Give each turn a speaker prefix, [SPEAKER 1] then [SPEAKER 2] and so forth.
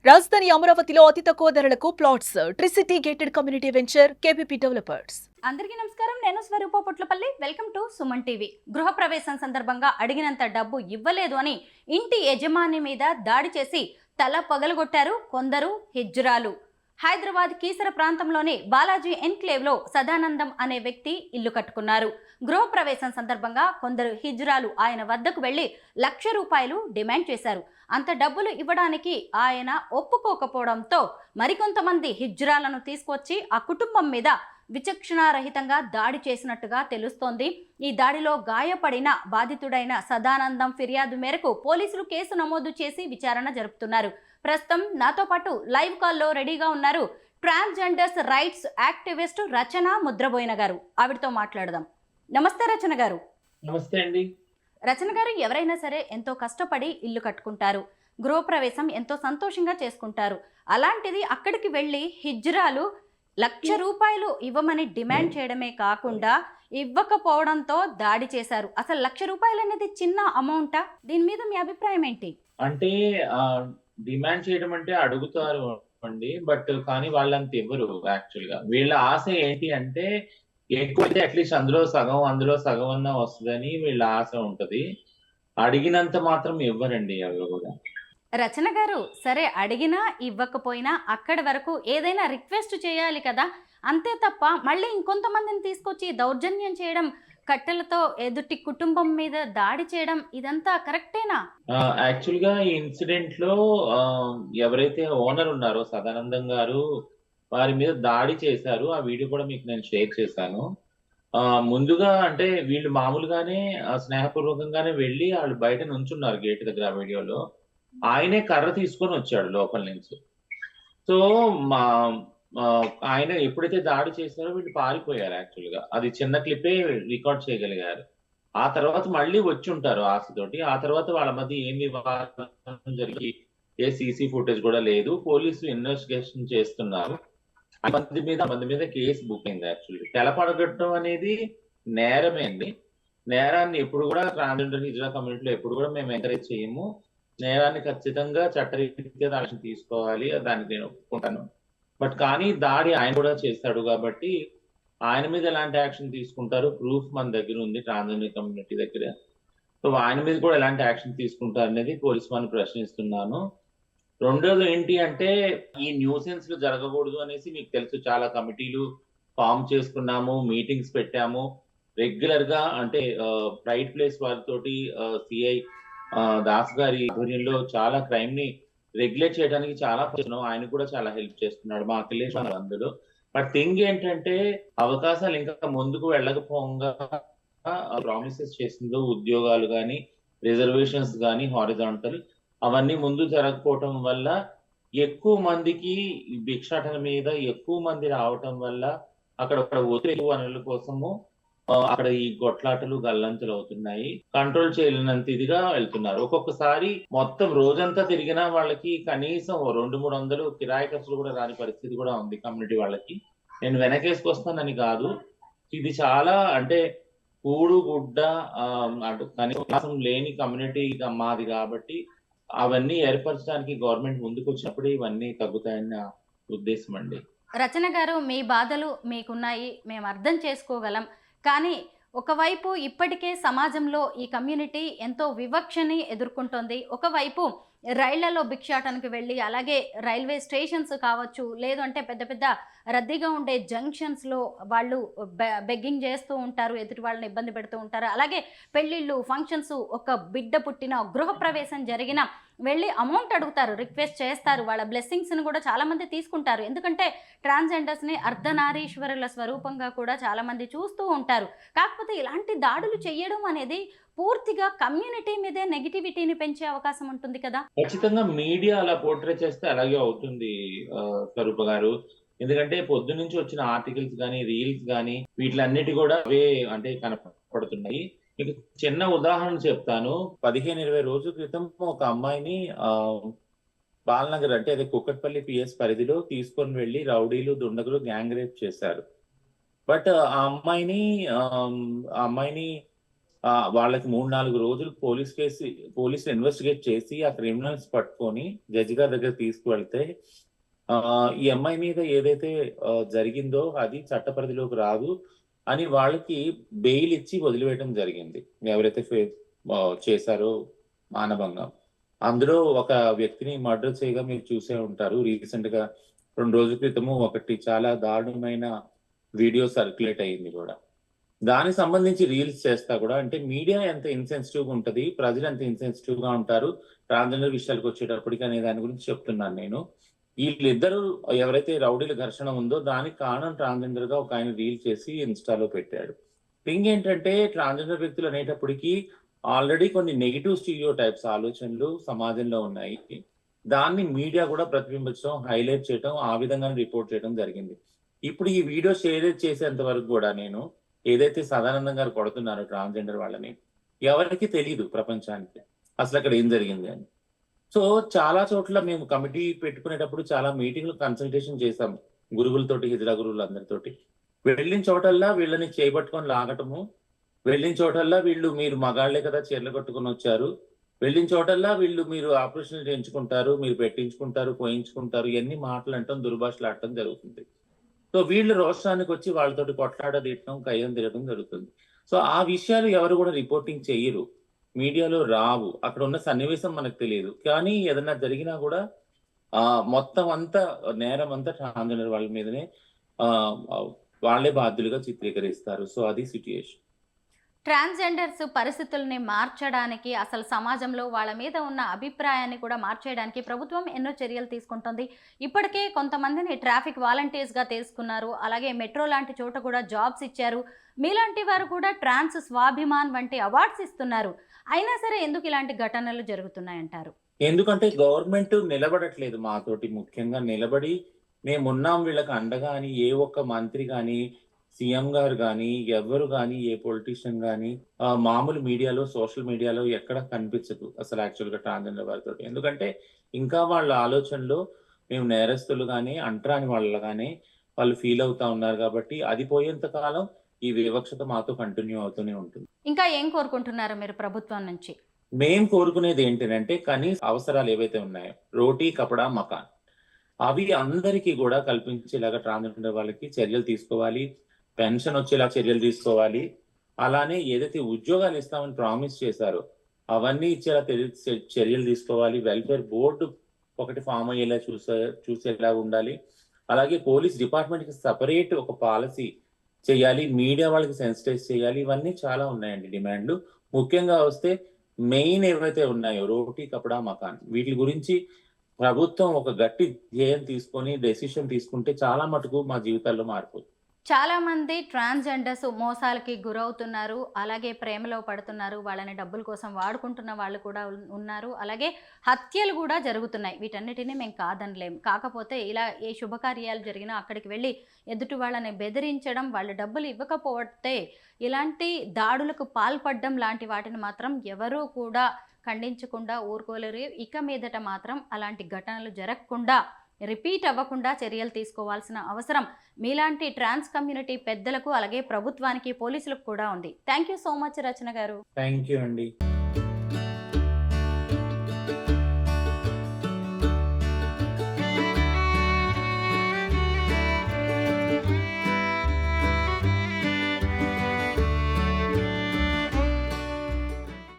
[SPEAKER 1] రాజధాని అమరావతిలో అతి తక్కువ ధరలకు plots tricity gated community venture KPP developers.
[SPEAKER 2] అందరికీ నమస్కారం. నేను Swaroopa Potlapalli. Welcome to Suman TV. గృహప్రవేశం సందర్భంగా అడిగినంత డబ్బు ఇవ్వలేదు అని ఇంటి యజమాని మీద దాడి చేసి తల పగలగొట్టారు కొందరు హిజ్రాలు. హైదరాబాద్ కీసర ప్రాంతంలోని బాలాజీ ఎన్క్లేవ్లో సదానందం అనే వ్యక్తి ఇల్లు కట్టుకున్నారు. గృహప్రవేశం సందర్భంగా కొందరు హిజ్రాలు ఆయన వద్దకు వెళ్లి ₹1,00,000 డిమాండ్ చేశారు. అంత డబ్బులు ఇవ్వడానికి ఆయన ఒప్పుకోకపోవడంతో మరికొంతమంది హిజ్రాలను తీసుకొచ్చి ఆ కుటుంబం మీద విచక్షణారహితంగా దాడి చేసినట్టుగా తెలుస్తోంది. ఈ దాడిలో గాయపడిన బాధితుడైన సదానందం ఫిర్యాదు మేరకు పోలీసులు కేసు నమోదు చేసి విచారణ జరుపుతున్నారు. ప్రస్తుతం నాతో పాటు లైవ్ కాల్లో రెడీగా ఉన్నారు ట్రాన్స్జెండర్స్ రైట్స్ యాక్టివిస్ట్ రచన ముద్రబోయిన గారు. ఆవిడతో మాట్లాడదాం. నమస్తే రచన గారు.
[SPEAKER 3] నమస్తే అండి.
[SPEAKER 2] రచన గారు, ఎవరైనా సరే ఎంతో కష్టపడి ఇల్లు కట్టుకుంటారు, గృహప్రవేశం ఎంతో సంతోషంగా చేసుకుంటారు. అలాంటిది అక్కడికి వెళ్ళి హిజ్రాలు ₹1,00,000 ఇవ్వమని డిమాండ్ చేయడమే కాకుండా ఇవ్వకపోవడంతో దాడి చేశారు. అసలు ₹1,00,000 అనేది చిన్న అమౌంటా? దీని మీద మీ అభిప్రాయం ఏంటి?
[SPEAKER 3] అంటే డిమాండ్ చేయడం అంటే అడుగుతారు అండి, బట్ కానీ వాళ్ళంత ఇవ్వరు. యాక్చువల్ గా వీళ్ళ ఆశ ఏంటి అంటే ఎక్కువైతే అట్లీస్ట్ అందులో సగం అన్నా వస్తుందని వీళ్ళ ఆశ ఉంటది. అడిగినంత మాత్రం ఇవ్వరండి ఎవరు కూడా.
[SPEAKER 2] రచన గారు, సరే అడిగినా ఇవ్వకపోయినా అక్కడి వరకు ఏదైనా రిక్వెస్ట్ చేయాలి కదా, అంతే తప్ప మళ్ళీ ఇంకొంతమందిని తీసుకొచ్చి దౌర్జన్యం చేయడం, కట్టెలతో ఎదుటి కుటుంబం మీద దాడి చేయడం, ఇదంతా కరెక్టేనా?
[SPEAKER 3] యాక్చువల్ గా ఈ ఇన్సిడెంట్ లో ఎవరైతే ఓనర్ ఉన్నారో సదానందం గారు వారి మీద దాడి చేశారు. ఆ వీడియో కూడా మీకు నేను షేర్ చేశాను. ముందుగా అంటే వీళ్ళు మామూలుగానే స్నేహపూర్వకంగానే వెళ్ళి వాళ్ళు బయట నుంచున్నారు గేట్ దగ్గర. ఆ వీడియోలో ఆయనే కర్ర తీసుకొని వచ్చాడు లోపల నుంచి. సో మా ఆయన ఎప్పుడైతే దాడి చేశారో వీళ్ళు పారిపోయారు. యాక్చువల్ గా అది చిన్న క్లిప్పే రికార్డ్ చేయగలిగారు. ఆ తర్వాత మళ్ళీ వచ్చి ఉంటారు ఆశతోటి. ఆ తర్వాత వాళ్ళ మధ్య ఏం వివాదం జరిగి ఏ సీసీ ఫుటేజ్ కూడా లేదు. పోలీసులు ఇన్వెస్టిగేషన్ చేస్తున్నారు. మంది మీద కేసు బుక్ అయింది. యాక్చువల్లీ తెలపడగట్టడం అనేది నేరమే అండి. నేరాన్ని ఎప్పుడు కూడా ట్రాన్స్జెండర్ హిజ్రా కమ్యూనిటీలో ఎప్పుడు కూడా మేము ఎంకరేజ్ చేయము. నేరాన్ని ఖచ్చితంగా చట్టరీత్యా యాక్షన్ తీసుకోవాలి, దానికి నేను ఒప్పుకుంటాను. బట్ కానీ దాడి ఆయన కూడా చేస్తాడు కాబట్టి ఆయన మీద ఎలాంటి యాక్షన్ తీసుకుంటారు ప్రూఫ్ మన దగ్గర ఉంది ట్రాన్స్జెండర్ కమ్యూనిటీ దగ్గర. సో ఆయన మీద కూడా ఎలాంటి యాక్షన్ తీసుకుంటారు అనేది పోలీసు వారిని ప్రశ్నిస్తున్నాను. రెండోది ఏంటి అంటే ఈ న్యూసెన్స్ లు జరగకూడదు అనేసి మీకు తెలుసు, చాలా కమిటీలు ఫామ్ చేసుకున్నాము, మీటింగ్స్ పెట్టాము రెగ్యులర్ గా. అంటే ప్రైడ్ ప్లేస్ వారితోటి సిఐ దాస్ గారి ఆధ్వర్యంలో చాలా క్రైమ్ ని రెగ్యులేట్ చేయడానికి చాలా ఆయన కూడా చాలా హెల్ప్ చేస్తున్నాడు, మా అఖిలేష్ అందులో. బట్ థింగ్ ఏంటంటే అవకాశాలు ఇంకా ముందుకు వెళ్ళకపోగా ప్రామిసెస్ చేసిందో ఉద్యోగాలు కానీ రిజర్వేషన్స్ కానీ హారిజాంటల్ అవన్నీ ముందు జరగకపోవటం వల్ల ఎక్కువ మందికి భిక్షాటన మీద ఎక్కువ మంది రావటం వల్ల అక్కడ ఒత్తిడి వనరుల కోసము అక్కడ ఈ కొట్లాటలు గల్లంతులు అవుతున్నాయి. కంట్రోల్ చేయలేనంత ఇదిగా వెళ్తున్నారు. ఒక్కొక్కసారి మొత్తం రోజంతా తిరిగినా వాళ్ళకి కనీసం 200-300 కిరాయి ఖర్చులు కూడా రాని పరిస్థితి కూడా ఉంది కమ్యూనిటీ వాళ్ళకి. నేను వెనకేసుకొస్తానని కాదు, ఇది చాలా అంటే కూడు గుడ్డ కనీసం లేని కమ్యూనిటీ మాది కాబట్టి అవన్నీ ఏర్పరచడానికి గవర్నమెంట్ ముందుకు వచ్చినప్పుడు ఇవన్నీ తగ్గుతాయన్న ఉద్దేశం అండి.
[SPEAKER 2] రచన గారు, మీ బాధలు మీకున్నాయి, మేము అర్థం చేసుకోగలం. కానీ ఒకవైపు ఇప్పటికే సమాజంలో ఈ కమ్యూనిటీ ఎంతో వివక్షని ఎదుర్కొంటోంది. ఒకవైపు రైళ్లలో భిక్షాటనకు వెళ్ళి, అలాగే రైల్వే స్టేషన్స్ కావచ్చు, లేదు అంటే పెద్ద పెద్ద రద్దీగా ఉండే జంక్షన్స్లో వాళ్ళు బెగ్గింగ్ చేస్తూ ఉంటారు, ఎదుటి వాళ్ళని ఇబ్బంది పెడుతూ ఉంటారు. అలాగే పెళ్ళిళ్ళు, ఫంక్షన్స్, ఒక బిడ్డ పుట్టిన, గృహప్రవేశం జరిగిన వెళ్ళి అమౌంట్ అడుగుతారు, రిక్వెస్ట్ చేస్తారు, వాళ్ళ బ్లెస్సింగ్స్ని కూడా చాలామంది తీసుకుంటారు. ఎందుకంటే ట్రాన్స్జెండర్స్ని అర్ధనారీశ్వరుల స్వరూపంగా కూడా చాలామంది చూస్తూ ఉంటారు. కాకపోతే ఇలాంటి దాడులు చేయడం అనేది పూర్తిగా కమ్యూనిటీ మీదే నెగిటివిటీని పెంచే అవకాశం ఉంటుంది కదా.
[SPEAKER 3] ఖచ్చితంగా మీడియా అలా పోర్ట్రే చేస్తే అలాగే అవుతుంది స్వరూప గారు. ఎందుకంటే పొద్దు నుంచి వచ్చిన ఆర్టికల్స్ కానీ రీల్స్ కానీ వీటిలన్నిటి కూడా అవే అంటే కనపడుతున్నాయి. మీకు చిన్న ఉదాహరణ చెప్తాను. 15-20 రోజుల క్రితం ఒక అమ్మాయిని బాలనగర్ అంటే అదే కుక్కట్పల్లి పిఎస్ పరిధిలో తీసుకొని వెళ్ళి రౌడీలు, దుండగులు గ్యాంగ్ రేప్ చేశారు. బట్ ఆ అమ్మాయిని వాళ్ళకి 3-4 రోజులు పోలీసులు ఇన్వెస్టిగేట్ చేసి ఆ క్రిమినల్స్ పట్టుకొని జడ్జి గారి దగ్గర తీసుకువెళ్తే ఈ అమ్మాయి మీద ఏదైతే జరిగిందో అది చట్ట పరిధిలోకి రాదు అని వాళ్ళకి బెయిల్ ఇచ్చి వదిలివేయడం జరిగింది. ఎవరైతే చేశారో మానభంగం, అందులో ఒక వ్యక్తిని మర్డర్ చేయగా మీరు చూసే ఉంటారు. రీసెంట్ గా 2 రోజుల క్రితము ఒకటి చాలా దారుణమైన వీడియో సర్క్యులేట్ అయ్యింది కూడా. దానికి సంబంధించి రీల్స్ చేస్తా కూడా, అంటే మీడియా ఎంత ఇన్సెన్సిటివ్ గా ఉంటది, ప్రజలు ఎంత ఇన్సెన్సిటివ్ గా ఉంటారు ట్రాన్స్జెండర్ విషయాలకు వచ్చేటప్పటికి అనే దాని గురించి చెప్తున్నాను నేను. వీళ్ళిద్దరూ ఎవరైతే రౌడీల ఘర్షణ ఉందో దానికి కారణం ట్రాన్స్జెండర్ గా ఒక ఆయన రీల్ చేసి ఇన్స్టాలో పెట్టాడు. థింగ్ ఏంటంటే ట్రాన్స్జెండర్ వ్యక్తులు అనేటప్పటికీ ఆల్రెడీ కొన్ని నెగిటివ్ స్టీరియో టైప్స్ ఆలోచనలు సమాజంలో ఉన్నాయి. దాన్ని మీడియా కూడా ప్రతిబింబించడం, హైలైట్ చేయడం, ఆ విధంగా రిపోర్ట్ చేయడం జరిగింది. ఇప్పుడు ఈ వీడియో షేర్ చేసేంత వరకు కూడా నేను ఏదైతే సదానందం గారు కొడుతున్నారో ట్రాన్స్జెండర్ వాళ్ళని, ఎవరికి తెలియదు ప్రపంచానికి అసలు అక్కడ ఏం జరిగింది అని. సో చాలా చోట్ల మేము కమిటీ పెట్టుకునేటప్పుడు చాలా మీటింగ్లు కన్సల్టేషన్ చేశాం గురువులతోటి, హిజ్రా గురువులందరితోటి. వెళ్ళిన చోటల్లా వీళ్ళని చేపట్టుకొని లాగటము, వెళ్ళిన చోటల్లా వీళ్ళు మీరు మగాళ్లే కదా చీరలు కట్టుకుని వచ్చారు, వెళ్ళిన చోటల్లా వీళ్ళు మీరు ఆపరేషన్ చేయించుకుంటారు, మీరు పెట్టించుకుంటారు, పోయించుకుంటారు, ఇవన్నీ మాటలు అంటాం, దుర్భాషలు ఆడటం జరుగుతుంది. సో వీళ్ళు రోషానికి వచ్చి వాళ్ళతోటి కొట్లాడదీయటం, కయ్యం తిరగడం జరుగుతుంది. సో ఆ విషయాలు ఎవరు కూడా రిపోర్టింగ్ చెయ్యరు, మీడియాలో రావు, అక్కడ ఉన్న సన్నివేశం మనకు తెలియదు. కానీ ఏదన్నా జరిగినా కూడా మొత్తం అంతా నేరం అంతా ట్రాన్స్జెండర్ వాళ్ళ మీదనే వాళ్ళే బాధ్యులుగా చిత్రీకరిస్తారు. సో అది సిట్యుయేషన్.
[SPEAKER 2] ట్రాన్స్జెండర్స్ పరిస్థితుల్ని మార్చడానికి, అసలు సమాజంలో వాళ్ళ మీద ఉన్న అభిప్రాయాన్ని కూడా మార్చేయడానికి ప్రభుత్వం ఎన్నో చర్యలు తీసుకుంటుంది. ఇప్పటికే కొంతమందిని ట్రాఫిక్ వాలంటీర్స్గా తీసుకున్నారు, అలాగే మెట్రో లాంటి చోట కూడా జాబ్స్ ఇచ్చారు. మీలాంటి వారు కూడా ట్రాన్స్ స్వాభిమాన్ వంటి అవార్డ్స్ ఇస్తున్నారు. అయినా సరే ఎందుకు ఇలాంటి ఘటనలు జరుగుతున్నాయంటారు?
[SPEAKER 3] ఎందుకంటే గవర్నమెంట్ నిలబడట్లేదు మాతోటి. ముఖ్యంగా నిలబడి మేమున్నాం వీళ్ళకి అండగా అని ఏ ఒక్క మంత్రి కానీ, సీఎం గారు కానీ, ఎవరు కానీ, ఏ పొలిటీషియన్ కానీ మామూలు మీడియాలో, సోషల్ మీడియాలో ఎక్కడ కనిపించదు అసలు యాక్చువల్గా ట్రాన్స్జెండర్ వారితో. ఎందుకంటే ఇంకా వాళ్ళ ఆలోచనలో మేము నేరస్తులు కానీ, అంటరాని వాళ్ళగానే వాళ్ళు ఫీల్ అవుతా ఉన్నారు. కాబట్టి అది పోయేంత కాలం ఈ వివక్షత మాతో కంటిన్యూ అవుతూనే ఉంటుంది.
[SPEAKER 2] ఇంకా ఏం కోరుకుంటున్నారు మీరు ప్రభుత్వం నుంచి?
[SPEAKER 3] మేం కోరుకునేది ఏంటంటే కనీస అవసరాలు ఏవైతే ఉన్నాయో, రోటీ, కపడా, మకాన్, అవి అందరికీ కూడా కల్పించేలాగా ట్రాన్స్జెండర్ వాళ్ళకి చర్యలు తీసుకోవాలి. పెన్షన్ వచ్చేలా చర్యలు తీసుకోవాలి. అలానే ఏదైతే ఉద్యోగాలు ఇస్తామని ప్రామిస్ చేశారో అవన్నీ ఇచ్చేలా చర్యలు తీసుకోవాలి. వెల్ఫేర్ బోర్డు ఒకటి ఫామ్ అయ్యేలా చూసేలా ఉండాలి. అలాగే పోలీస్ డిపార్ట్మెంట్ కి సపరేట్ ఒక పాలసీ చేయాలి. మీడియా వాళ్ళకి సెన్సిటైజ్ చేయాలి. ఇవన్నీ చాలా ఉన్నాయండి డిమాండ్లు. ముఖ్యంగా వస్తే మెయిన్ ఏవైతే ఉన్నాయో రోటీ, కపడా, మకాన్, వీటి గురించి ప్రభుత్వం ఒక గట్టి ధ్యేయం తీసుకొని డెసిషన్ తీసుకుంటే చాలా మటుకు మా జీవితాల్లో మారిపోతుంది.
[SPEAKER 2] చాలా మంది ట్రాన్స్జెండర్స్ మోసాలకి గురవుతున్నారు, అలాగే ప్రేమలో పడుతున్నారు, వాళ్ళని డబ్బుల కోసం వాడుకుంటున్న వాళ్ళు కూడా ఉన్నారు, అలాగే హత్యలు కూడా జరుగుతున్నాయి. వీటన్నిటిని మేము కాదనలేం. కాకపోతే ఇలా ఏ శుభకార్యాలు జరిగినా అక్కడికి వెళ్ళి ఎదుటి వాళ్ళని బెదిరించడం, వాళ్ళ డబ్బులు ఇవ్వకపోతే ఇలాంటి దాడులకు పాల్పడడం లాంటి వాటిని మాత్రం ఎవరూ కూడా ఖండించకుండా ఊరుకోలేరు. ఇక మీదట మాత్రం అలాంటి ఘటనలు జరగకుండా, రిపీట్ అవ్వకుండా చర్యలు తీసుకోవాల్సిన అవసరం మీలాంటి ట్రాన్స్ కమ్యూనిటీ పెద్దలకు, అలాగే ప్రభుత్వానికి, పోలీసులకు కూడా ఉంది. థ్యాంక్ యూ సో మచ్ రచన గారు.
[SPEAKER 3] థ్యాంక్ యూ అండి.